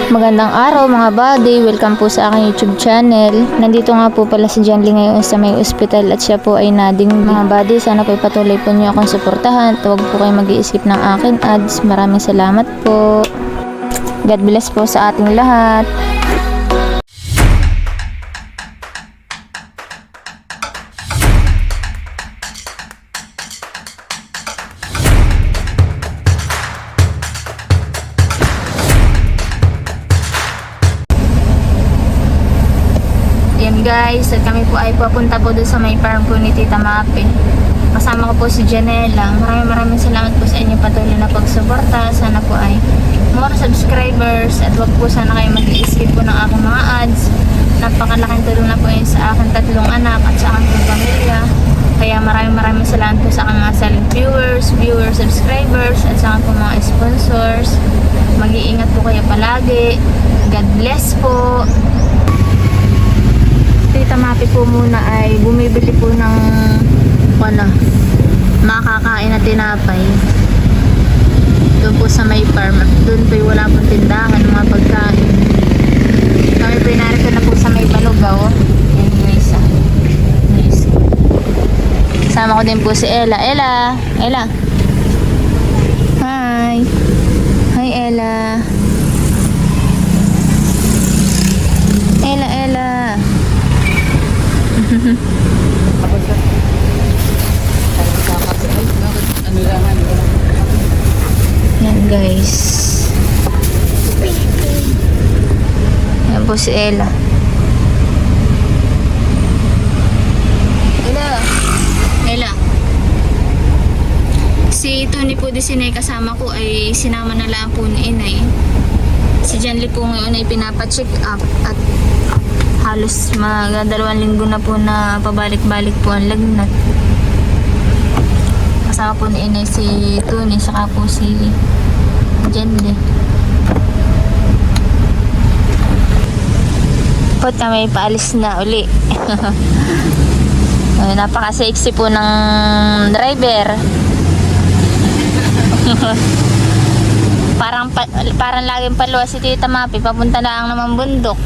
Magandang araw mga buddy, welcome po sa aking YouTube channel. Nandito nga po pala si Janly ngayon sa may ospital at siya po ay nading. Mga buddy, sana po patuloy po niyo akong suportahan at huwag po kayo mag-i-skip ng akin ads. Maraming salamat po. God bless po sa ating lahat. Guys, at kami po ay papunta po doon sa may farm po ni Tita Mape. Kasama ko po si Janela. Maraming salamat po sa inyong patuloy na pagsuporta. Sana po ay more subscribers at wag po sana kayo mag-i-skip po ng aking mga ads. Napakalaking tulong na po yun sa aking tatlong anak at sa aking pamilya. Kaya maraming salamat po sa aking mga silent viewers, subscribers at sa aking po mga sponsors. Mag-iingat po kayo palagi. God bless po. Tita Mape po muna ay bumibili po ng makakain na tinapay doon po sa may farm. Doon po wala pong tindahan ng mga pagkain. Kami po narito na po sa may Balugaw. Yan yung isa. Kasama ko din po si Ella. Ella! Hi! Hi Ella! Ella! Yan guys. Yan po si Ella. Ella. Si Tony po di sinay kasama ko ay sinama na lang po ni Inay. Si Janly po ngayon ay pinapacheck up at halos mga 2 linggo na po na pabalik-balik po ang lagnat. Kasama po ni Inay si Tony saka po si Janly. Pot kami paalis na uli. Napaka-sexy po ng driver. Parang laging paluwa si Tita Mape, papunta na ang naman bundok.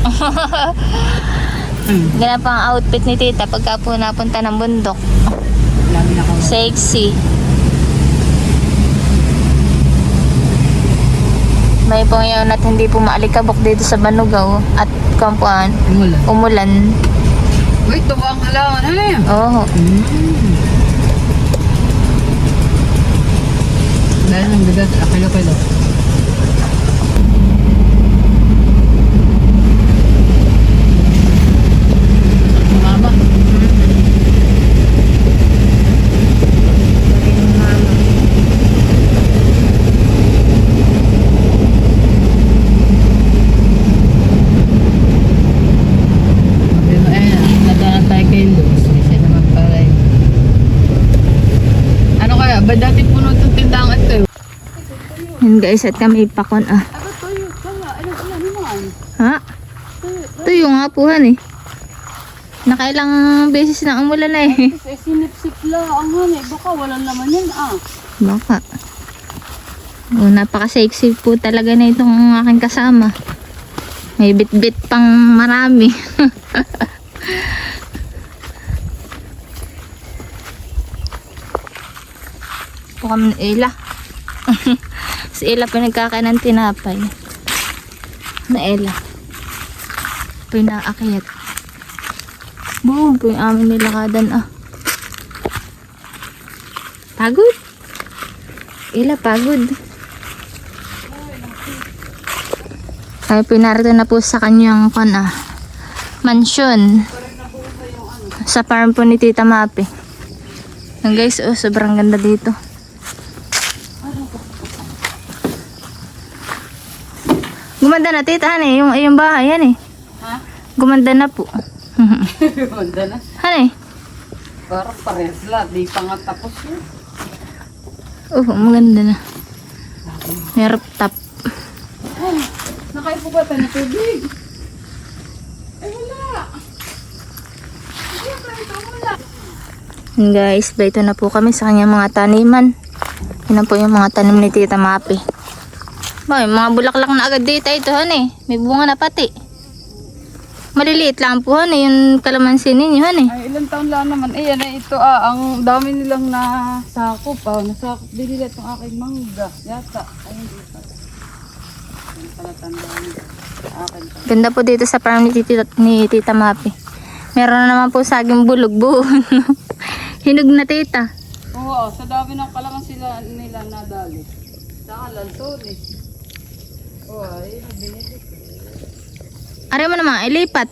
Ganun pa ang outfit ni Tita pagka po napunta ng bundok. Sexy. May po ngayon at hindi po maalikabok dito sa Banugaw at kampuan. Umulan. Wait, ito ang halaman. Ano yan? Oo. Dahil ang bigat, akilo-kilo. Ba dati puno itong tindahan ito? Yun guys, at kami pakon Ha? Tuyo nga puhan eh. Nakailang beses na umulan na eh. Sinipsip lang ang hani. Baka walang laman yan Baka. Napaka-sexy po talaga na itong aking kasama. May bit-bit pang marami. Po kami ni Ella. Si Ella pinagkakain ng tinapay. Na Ella. Pinaakyat. Buong po yung aming nilakadan Pagod? Ella, pagod. Ay, pinarito na po sa kanyang mansyon. Sa farm po ni Tita Mape. Yan guys, sobrang ganda dito. Gumanda na tita, yung bahay yan eh. Ha? Gumanda na po. Gumanda na? Parang parehas lahat, di pa nga tapos yun. Maganda na. May rooftop. Nakaipo ba tayo na tubig? Wala. And guys, dito na po kami sa kanyang mga taniman. Yan po yung mga tanim ni Tita Mape. May mga bulaklak na agad dito ito honey. May bunga na pati. Maliliit lang po honey yung kalamansi ninyo honey. Ay, ilang taon lang naman. Eh, yan ito ang dami nilang nasakop. Nasakop din nila itong aking mangga. Yata. Ay, hindi pa. Yan pala tandaan akin. Ganda po dito sa farm ni Tita Mapi. Meron na naman po saging bulog buon. Hinog na tita. Oo, sa dami ng kalamansi nila nadali. Saka lansones. Oo, ayun, binili. Are mo naman, ilipat.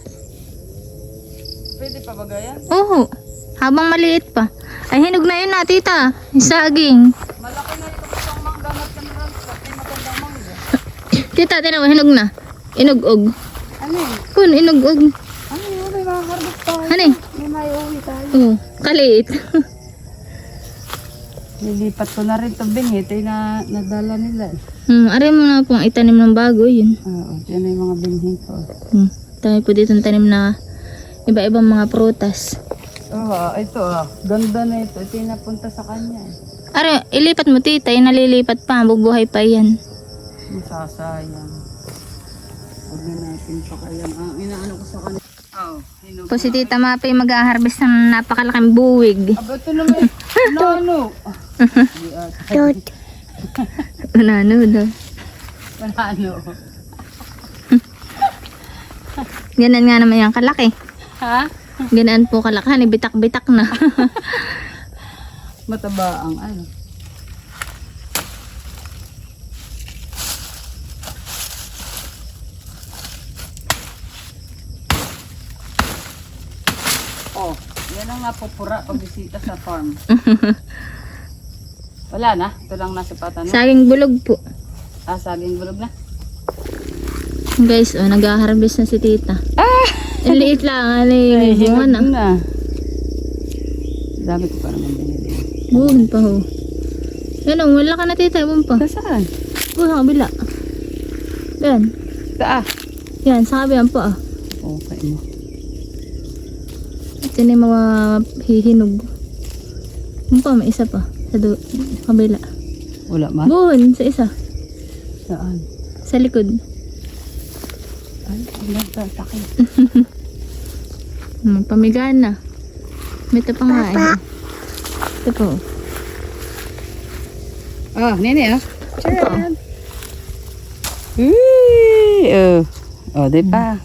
Pwede pa ba gaya? Oo. Habang maliit pa. Ay, hinog na yun na, tita. Yung saging. Malaki na ito isang mangga na transport. Ay, magandang mangga. Tita, tinan mo, hinog na. Inugog. Ano yun? Kun, inugog. Ano yun? May mga harvest tayo. Ano eh? May maiuwi tayo. Oo, kaliit. Nilipat ko na rin ito bingit. Ay, nadala nila. Are mo na pong itanim ng bago, yun. Oo, yan ay mga binhin ko. Tayo po dito ng tanim na iba-ibang mga prutas. Oo, ito ganda na ito. Ito yung napunta sa kanya. Are, ilipat mo tita, yung nalilipat pa, bubuhay pa yan. Masasayang. Huwag na natin pa kaya. Inaano ko sa kanya. Oo, hinog. Po si Tita Mapi mag-harvest ng napakalaking buwig. Aba, ito naman. Ano? Cute. Unano daw. Ano? Ganun nga naman yung kalaki. Ha? Ganaan po kalaki, bitak-bitak na. Mataba ang ano. Oh, yan ang napupura pag bisita sa farm. Wala na, ito lang nasa pata na. Saging bulog po. Saging bulog na. Guys, nag-harvest na si Tita. Ang liit lang, bunga na. na. Dami ko pa naman binili. Buwan pa ho. Yan o, wala ka na Tita, buwan pa. Saan? Sa kabila. Yan. Saan? Yan, sa kabilang pa ah. Okay mo. Ito na yung mga hihinog. Buwan pa, may isa pa. Sa kabila. Wala ma? Buwan, sa isa. Saan? Sa likod. Ay, ilan to? Sakit. Pamigaan na. May ito pa nga eh. Ito po. Oh, nene oh. Ito. Oh, di ba?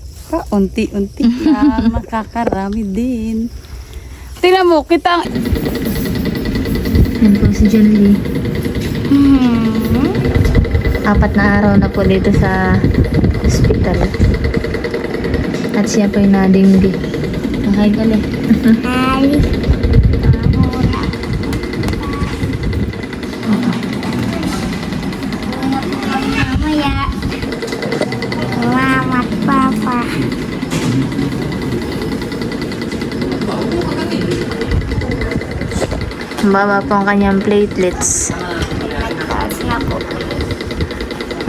Unti-unti lang makakarami din. Tingnan mo, kita ang... Yan po si John Lee. 4 na araw na po dito sa hospital. At siya po yung nadinggi. Hi, gali. Hi. Mamaya. Mama at Papa. Baba po ang kanyang platelets. Nagtaas na po.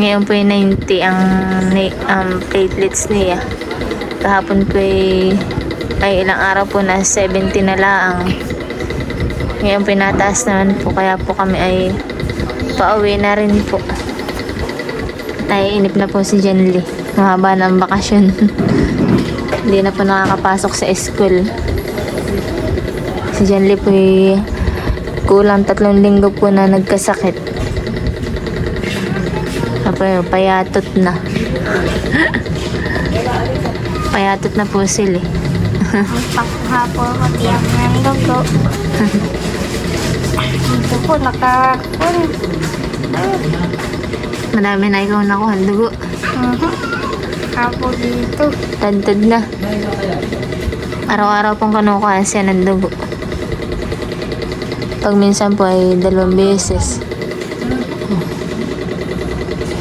Ngayon po yung 90 ang platelets niya. Kahapon po ay ilang araw po na 70 na lang. Ngayon po nataas naman po, kaya po kami ay pauwi na rin po. Naiinip na po si Jenly. Mahaba ng bakasyon. Hindi na po nakakapasok sa school. Si Jenly po ay kulang 3 linggo po na nagkasakit. Payatot na. Payatot na po sila. Ang paghapo ko tiyak ng dugo. Ito po nakakapon. Madami na ikaw nakuha ang dugo. Hapo dito. Tadtad na. Araw-araw pong kanukuha siya ng dugo. Pag minsan po ay 2 beses.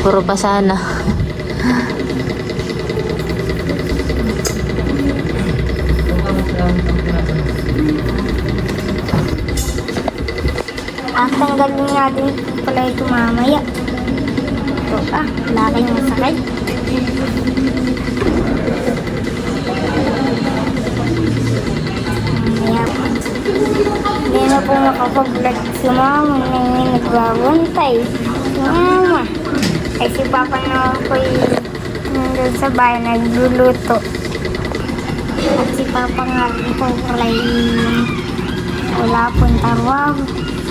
Puro pa sana. Ang tanggalin natin pala ito mamaya. Ito laki ng sakit. Mamaya po. Hindi na po makapag-vlog si Mama. Ngayon nagbabantay. Si Mama. Ay si Papa naman po nandun sa bahay nagluluto. At si Papa nga po kulay wala pong trabaho.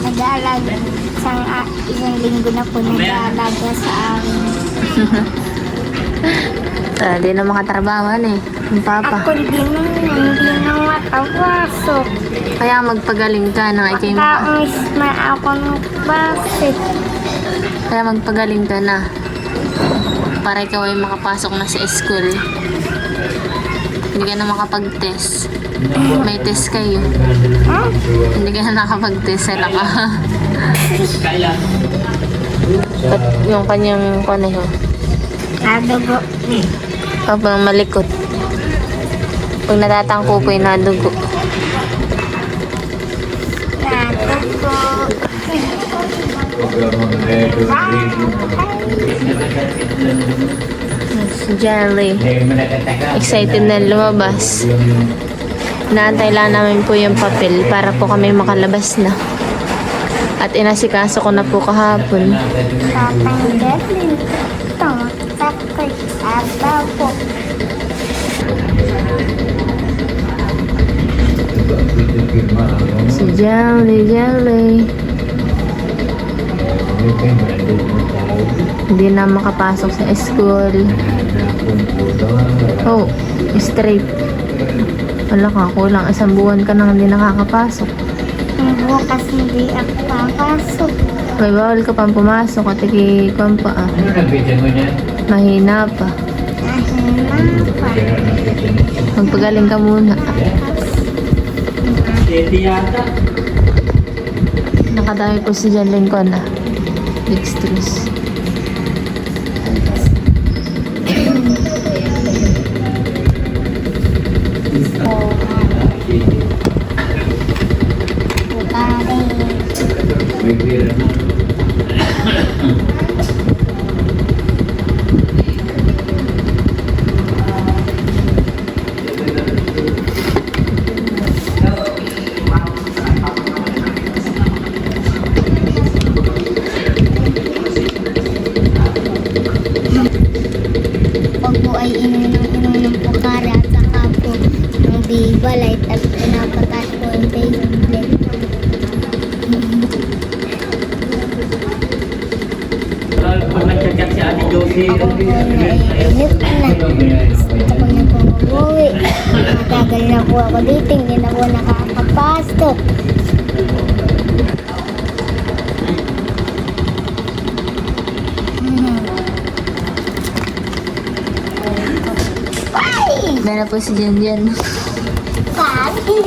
Nag-aalaga. Isang linggo na po nag-aalaga sa amin. Di na makatrabaho eh. Ang papa. Ako hindi na makapasok. Kaya magpagaling ka na ikay mo. Nakamiss na ako magpasok. Kaya magpagaling ka na. Para ikaw ay makapasok na sa school. Hindi ka na makapag-test. May test kayo. Ha? Hindi ka na nakapag-test. Sala ka. At yung kanyang koneho. Nadugo. Pag malikot. Pag natatangko po yung nadugo. Nadugo. Si Jelly. Excited na lumabas. Inaantay lang namin po yung papel para po kami makalabas na. At inasikaso ko na po kahapon. Tatanggalin. Ito, takay. Ata po. Si Jelly. Hindi na makapasok sa school. Oh, straight. Wala ka, kulang isang buwan ka nang hindi nakakapasok. Bukas hindi ako papasok. May bawal ka pang pumasok at ikikuan pa ah. Mahina pa. Mahina pa. Magpagaling ka muna. Nakadami po si John Lincoln na. Dextrose. Pag po ay inom ng pukara at saka po ng di balay at pinapatas po yung table. Pag nagchat-chat si Ate Josie, Ako po naiinip na. Gusto ko na po umuwi. Matagal na po ako dito, hindi na po nakakapasok. Meron po si Jan Jan. Pagi!